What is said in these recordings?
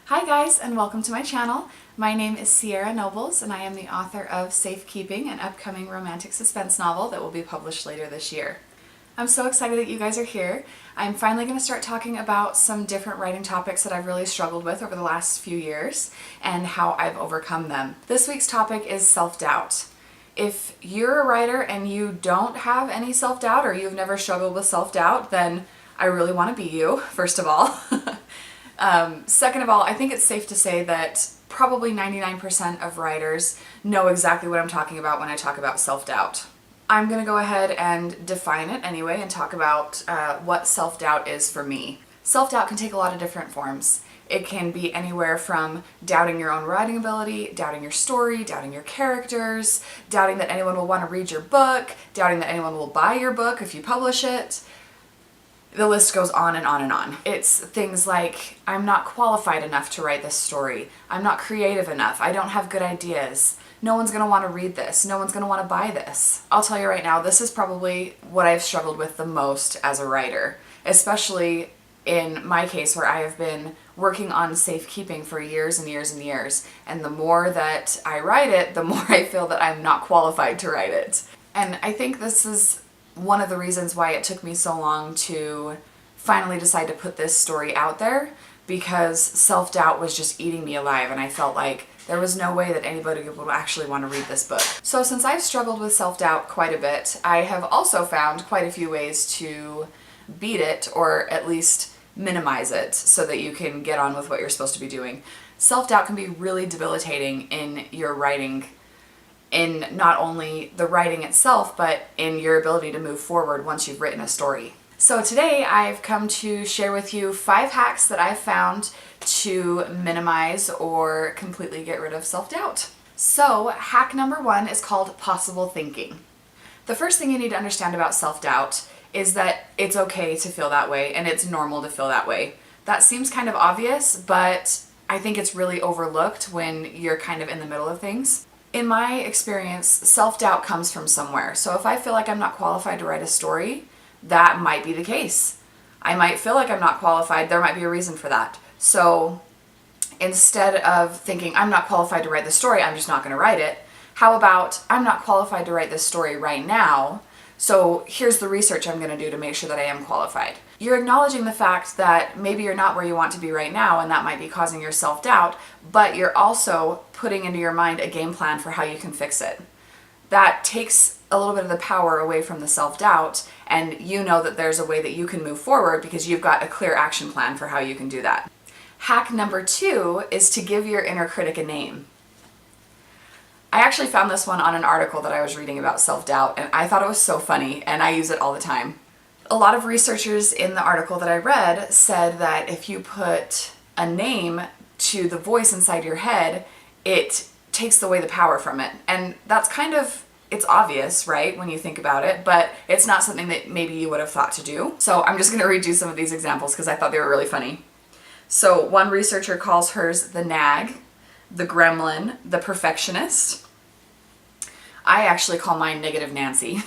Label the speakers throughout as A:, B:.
A: Hi guys, and welcome to my channel. My name is Ceara Nobles and I am the author of Safekeeping, an upcoming romantic suspense novel that will be published later this year. I'm so excited that you guys are here. I'm finally going to start talking about some different writing topics that I've really struggled with over the last few years and how I've overcome them. This week's topic is self-doubt. If you're a writer and you don't have any self-doubt or you've never struggled with self-doubt, then I really want to be you, first of all. Second of all, I think it's safe to say that probably 99% of writers know exactly what I'm talking about when I talk about self-doubt. I'm going to go ahead and define it anyway and talk about what self-doubt is for me. Self-doubt can take a lot of different forms. It can be anywhere from doubting your own writing ability, doubting your story, doubting your characters, doubting that anyone will want to read your book, doubting that anyone will buy your book if you publish it. The list goes on and on and on. It's things like, I'm not qualified enough to write this story. I'm not creative enough. I don't have good ideas. No one's gonna want to read this. No one's gonna want to buy this. I'll tell you right now, this is probably what I've struggled with the most as a writer, especially in my case where I have been working on safekeeping for years and years and years. And the more that I write it, the more I feel that I'm not qualified to write it. And I think this is one of the reasons why it took me so long to finally decide to put this story out there, because self-doubt was just eating me alive and I felt like there was no way that anybody would actually want to read this book. So since I've struggled with self-doubt quite a bit, I have also found quite a few ways to beat it, or at least minimize it, so that you can get on with what you're supposed to be doing. Self-doubt can be really debilitating in your writing, in not only the writing itself, but in your ability to move forward once you've written a story. So today I've come to share with you 5 hacks that I've found to minimize or completely get rid of self-doubt. So hack number 1 is called possible thinking. The first thing you need to understand about self-doubt is that it's okay to feel that way and it's normal to feel that way. That seems kind of obvious, but I think it's really overlooked when you're kind of in the middle of things. In my experience, self-doubt comes from somewhere. So if I feel like I'm not qualified to write a story, that might be the case. I might feel like I'm not qualified, there might be a reason for that. So instead of thinking, I'm not qualified to write the story, I'm just not going to write it, how about, I'm not qualified to write this story right now, so here's the research I'm going to do to make sure that I am qualified. You're acknowledging the fact that maybe you're not where you want to be right now and that might be causing your self-doubt, but you're also putting into your mind a game plan for how you can fix it. That takes a little bit of the power away from the self-doubt, and you know that there's a way that you can move forward because you've got a clear action plan for how you can do that. Hack number 2 is to give your inner critic a name. I actually found this one on an article that I was reading about self-doubt, and I thought it was so funny, and I use it all the time. A lot of researchers in the article that I read said that if you put a name to the voice inside your head, it takes away the power from it. And that's kind of, it's obvious, right, when you think about it, but it's not something that maybe you would have thought to do. So I'm just going to read you some of these examples because I thought they were really funny. So one researcher calls hers the nag, the gremlin, the perfectionist. I actually call mine Negative Nancy.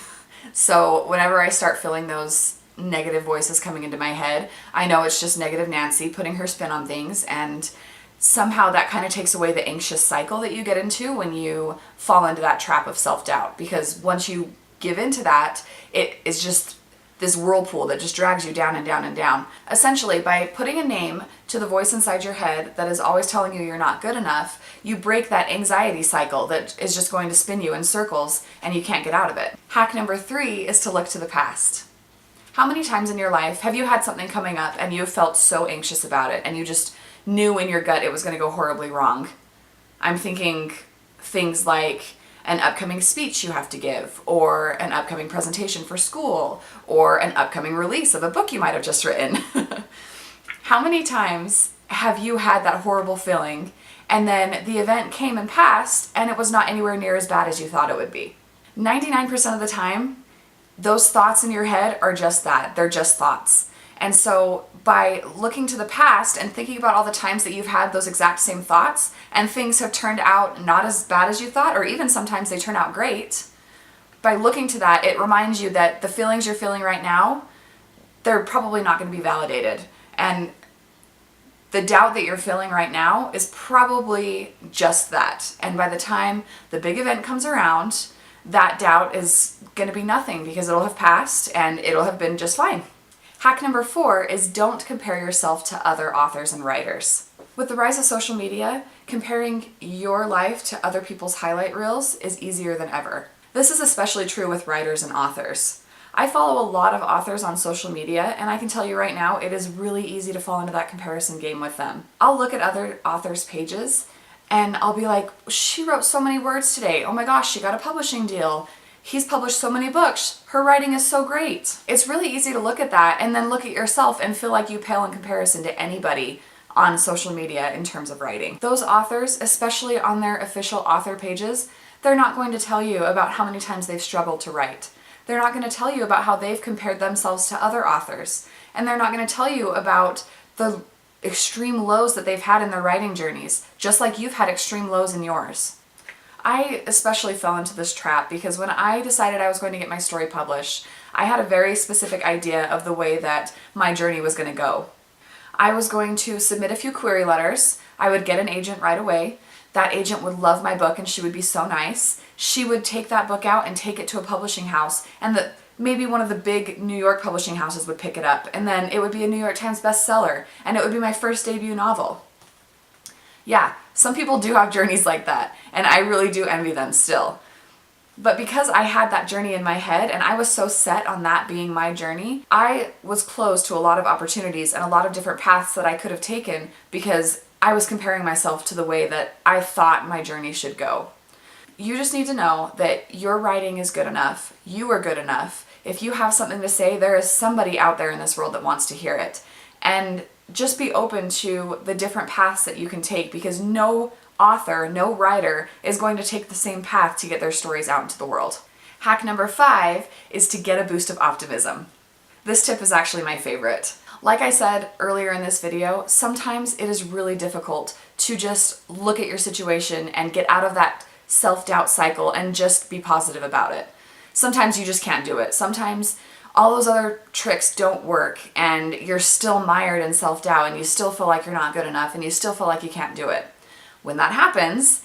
A: So whenever I start feeling those negative voices coming into my head, I know it's just Negative Nancy putting her spin on things, and somehow that kind of takes away the anxious cycle that you get into when you fall into that trap of self-doubt, because once you give into that, it is just this whirlpool that just drags you down and down and down. Essentially, by putting a name to the voice inside your head that is always telling you you're not good enough, you break that anxiety cycle that is just going to spin you in circles and you can't get out of it. Hack number 3 is to look to the past. How many times in your life have you had something coming up and you felt so anxious about it and you just knew in your gut it was going to go horribly wrong? I'm thinking things like an upcoming speech you have to give, or an upcoming presentation for school, or an upcoming release of a book you might have just written. How many times have you had that horrible feeling and then the event came and passed and it was not anywhere near as bad as you thought it would be? 99% of the time, those thoughts in your head are just that. They're just thoughts. And so by looking to the past and thinking about all the times that you've had those exact same thoughts and things have turned out not as bad as you thought, or even sometimes they turn out great, by looking to that, it reminds you that the feelings you're feeling right now, they're probably not going to be validated. And The doubt that you're feeling right now is probably just that. And by the time the big event comes around, that doubt is going to be nothing because it'll have passed and it'll have been just fine. Hack number 4 is don't compare yourself to other authors and writers. With the rise of social media, comparing your life to other people's highlight reels is easier than ever. This is especially true with writers and authors. I follow a lot of authors on social media, and I can tell you right now, it is really easy to fall into that comparison game with them. I'll look at other authors' pages, and I'll be like, she wrote so many words today. Oh my gosh, she got a publishing deal. He's published so many books. Her writing is so great. It's really easy to look at that and then look at yourself and feel like you pale in comparison to anybody on social media in terms of writing. Those authors, especially on their official author pages, they're not going to tell you about how many times they've struggled to write. They're not going to tell you about how they've compared themselves to other authors. And they're not going to tell you about the extreme lows that they've had in their writing journeys, just like you've had extreme lows in yours. I especially fell into this trap because when I decided I was going to get my story published, I had a very specific idea of the way that my journey was going to go. I was going to submit a few query letters. I would get an agent right away. That agent would love my book and she would be so nice. She would take that book out and take it to a publishing house, and maybe one of the big New York publishing houses would pick it up, and then it would be a New York Times bestseller, and it would be my first debut novel. Yeah, some people do have journeys like that, and I really do envy them still. But because I had that journey in my head and I was so set on that being my journey, I was closed to a lot of opportunities and a lot of different paths that I could have taken because I was comparing myself to the way that I thought my journey should go. You just need to know that your writing is good enough. You are good enough. If you have something to say, there is somebody out there in this world that wants to hear it. And just be open to the different paths that you can take, because no author, no writer is going to take the same path to get their stories out into the world. Hack number 5 is to get a boost of optimism. This tip is actually my favorite. Like I said earlier in this video, sometimes it is really difficult to just look at your situation and get out of that self-doubt cycle and just be positive about it. Sometimes you just can't do it. Sometimes all those other tricks don't work and you're still mired in self-doubt and you still feel like you're not good enough and you still feel like you can't do it. When that happens,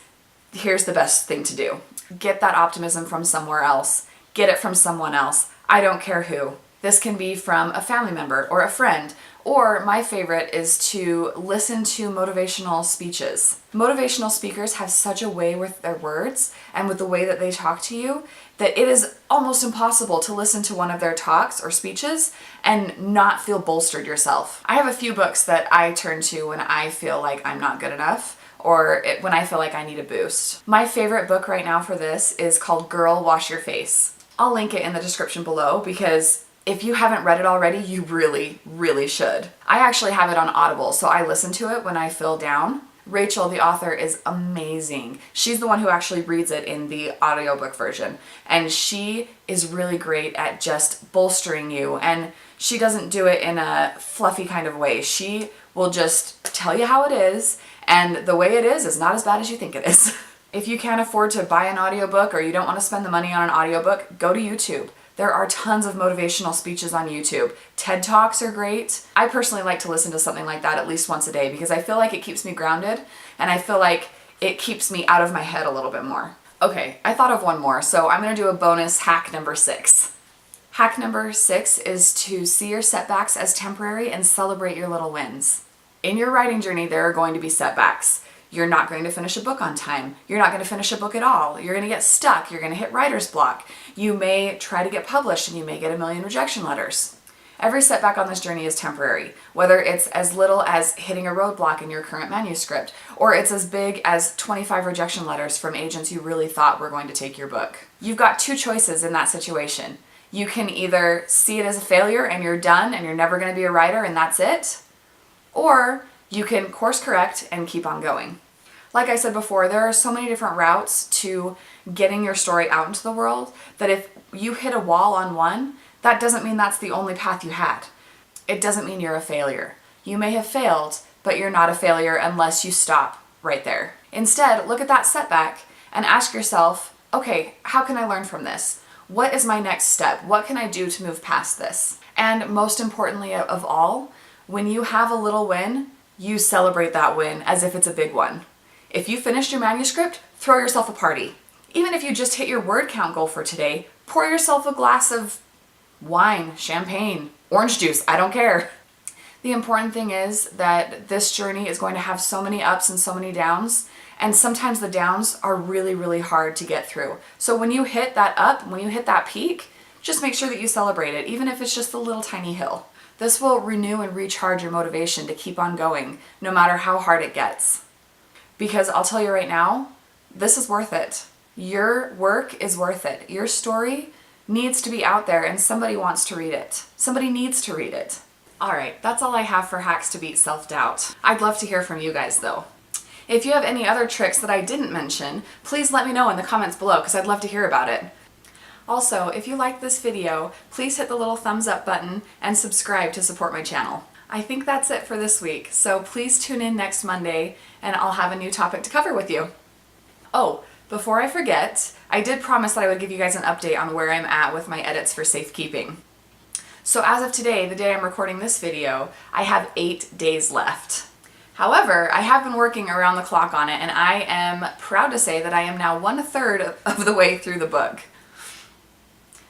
A: here's the best thing to do. Get that optimism from somewhere else. Get it from someone else. I don't care who. This can be from a family member or a friend, or my favorite is to listen to motivational speeches. Motivational speakers have such a way with their words and with the way that they talk to you that it is almost impossible to listen to one of their talks or speeches and not feel bolstered yourself. I have a few books that I turn to when I feel like I'm not good enough or when I feel like I need a boost. My favorite book right now for this is called Girl, Wash Your Face. I'll link it in the description below because if you haven't read it already, you really, really should. I actually have it on Audible, so I listen to it when I feel down. Rachel, the author, is amazing. She's the one who actually reads it in the audiobook version, and she is really great at just bolstering you, and she doesn't do it in a fluffy kind of way. She will just tell you how it is, and the way it is not as bad as you think it is. If you can't afford to buy an audiobook or you don't want to spend the money on an audiobook, go to YouTube. There are tons of motivational speeches on YouTube. TED Talks are great. I personally like to listen to something like that at least once a day because I feel like it keeps me grounded and I feel like it keeps me out of my head a little bit more. Okay, I thought of one more, so I'm going to do a bonus hack number 6. Hack number 6 is to see your setbacks as temporary and celebrate your little wins. In your writing journey, there are going to be setbacks. You're not going to finish a book on time. You're not going to finish a book at all. You're going to get stuck. You're going to hit writer's block. You may try to get published and you may get a million rejection letters. Every setback on this journey is temporary, whether it's as little as hitting a roadblock in your current manuscript, or it's as big as 25 rejection letters from agents you really thought were going to take your book. You've got 2 choices in that situation. You can either see it as a failure and you're done and you're never going to be a writer and that's it, or you can course correct and keep on going. Like I said before, there are so many different routes to getting your story out into the world that if you hit a wall on one, that doesn't mean that's the only path you had. It doesn't mean you're a failure. You may have failed, but you're not a failure unless you stop right there. Instead, look at that setback and ask yourself, okay, how can I learn from this? What is my next step? What can I do to move past this? And most importantly of all, when you have a little win, you celebrate that win as if it's a big one. If you finished your manuscript, throw yourself a party. Even if you just hit your word count goal for today, pour yourself a glass of wine, champagne, orange juice, I don't care. The important thing is that this journey is going to have so many ups and so many downs, and sometimes the downs are really, really hard to get through. So when you hit that up, when you hit that peak, just make sure that you celebrate it, even if it's just a little tiny hill. This will renew and recharge your motivation to keep on going, no matter how hard it gets. Because I'll tell you right now, this is worth it. Your work is worth it. Your story needs to be out there and somebody wants to read it. Somebody needs to read it. All right, that's all I have for hacks to beat self-doubt. I'd love to hear from you guys though. If you have any other tricks that I didn't mention, please let me know in the comments below because I'd love to hear about it. Also, if you like this video, please hit the little thumbs up button and subscribe to support my channel. I think that's it for this week, so please tune in next Monday and I'll have a new topic to cover with you. Oh, before I forget, I did promise that I would give you guys an update on where I'm at with my edits for safekeeping. So as of today, the day I'm recording this video, I have 8 days left. However, I have been working around the clock on it, and I am proud to say that I am now 1/3 of the way through the book.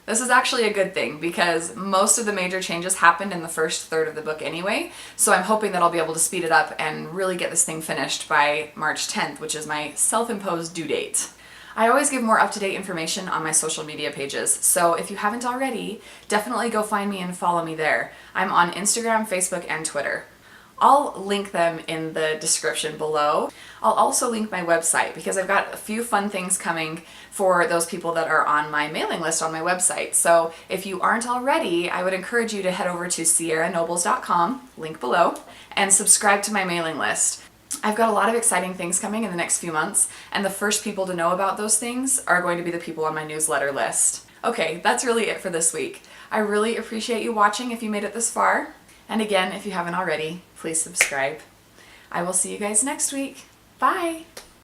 A: This is actually a good thing because most of the major changes happened in the first third of the book anyway, so I'm hoping that I'll be able to speed it up and really get this thing finished by March 10th, which is my self-imposed due date. I always give more up-to-date information on my social media pages, so if you haven't already, definitely go find me and follow me there. I'm on Instagram, Facebook, and Twitter. I'll link them in the description below. I'll also link my website because I've got a few fun things coming for those people that are on my mailing list on my website. So if you aren't already, I would encourage you to head over to cearanobles.com, link below, and subscribe to my mailing list. I've got a lot of exciting things coming in the next few months, and the first people to know about those things are going to be the people on my newsletter list. Okay, that's really it for this week. I really appreciate you watching if you made it this far. And again, if you haven't already, please subscribe. I will see you guys next week. Bye!